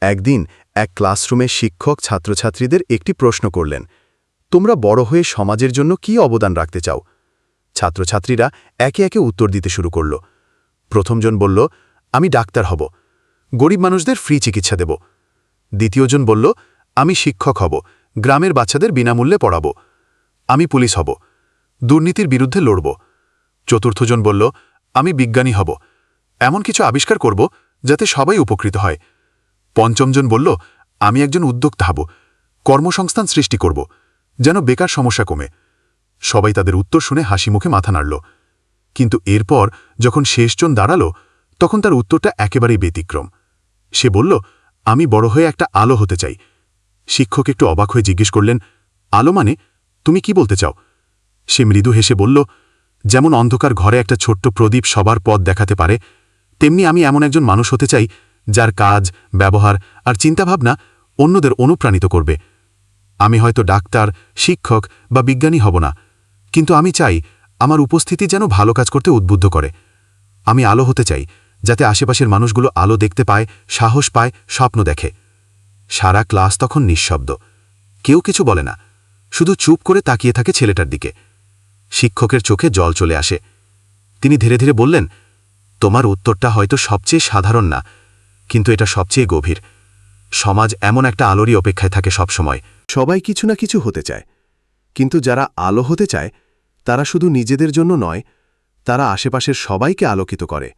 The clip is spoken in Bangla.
একদিন এক ক্লাসরুমে শিক্ষক ছাত্রছাত্রীদের একটি প্রশ্ন করলেন, তোমরা বড় হয়ে সমাজের জন্য কি অবদান রাখতে চাও? ছাত্রছাত্রীরা একে একে উত্তর দিতে শুরু করল। প্রথমজন বলল, আমি ডাক্তার হব, গরিব মানুষদের ফ্রি চিকিৎসা দেব। দ্বিতীয়জন বলল, আমি শিক্ষক হব, গ্রামের বাচ্চাদের বিনামূল্যে পড়াব। আমি পুলিশ হব, দুর্নীতির বিরুদ্ধে লড়ব। চতুর্থজন বলল, আমি বিজ্ঞানী হব, এমন কিছু আবিষ্কার করব যাতে সবাই উপকৃত হয়। পঞ্চমজন বলল, আমি একজন উদ্যোক্তা হব, কর্মসংস্থান সৃষ্টি করব, যেন বেকার সমস্যা কমে। সবাই তাদের উত্তর শুনে হাসি মুখে মাথা নাড়ল। কিন্তু এরপর যখন শেষজন দাঁড়াল, তখন তার উত্তরটা একেবারেই ব্যতিক্রম। সে বলল, আমি বড় হয়ে একটা আলো হতে চাই। শিক্ষক একটু অবাক হয়ে জিজ্ঞেস করলেন, আলো মানে? তুমি কি বলতে চাও? সে মৃদু হেসে বলল, যেমন অন্ধকার ঘরে একটা ছোট্ট প্রদীপ সবার পথ দেখাতে পারে, তেমনি আমি এমন একজন মানুষ হতে চাই যার কাজ, ব্যবহার আর চিন্তাভাবনা অন্যদের অনুপ্রাণিত করবে। আমি হয়তো ডাক্তার, শিক্ষক বা বিজ্ঞানী হব না, কিন্তু আমি চাই আমার উপস্থিতি যেন ভালো কাজ করতে উদ্বুদ্ধ করে। আমি আলো হতে চাই, যাতে আশেপাশের মানুষগুলো আলো দেখতে পায়, সাহস পায়, স্বপ্ন দেখে। সারা ক্লাস তখন নিঃশব্দ, কেউ কিছু বলে না, শুধু চুপ করে তাকিয়ে থাকে ছেলেটার দিকে। শিক্ষকের চোখে জল চলে আসে। তিনি ধীরে ধীরে বললেন, তোমার উত্তরটা হয়তো সবচেয়ে সাধারণ না, কিন্তু এটা সবচেয়ে গভীর। সমাজ এমন একটা আলোরই অপেক্ষায় থাকে সবসময়। সবাই কিছু না কিছু হতে চায়, কিন্তু যারা আলো হতে চায় তারা শুধু নিজেদের জন্য নয়, তারা আশেপাশের সবাইকে আলোকিত করে।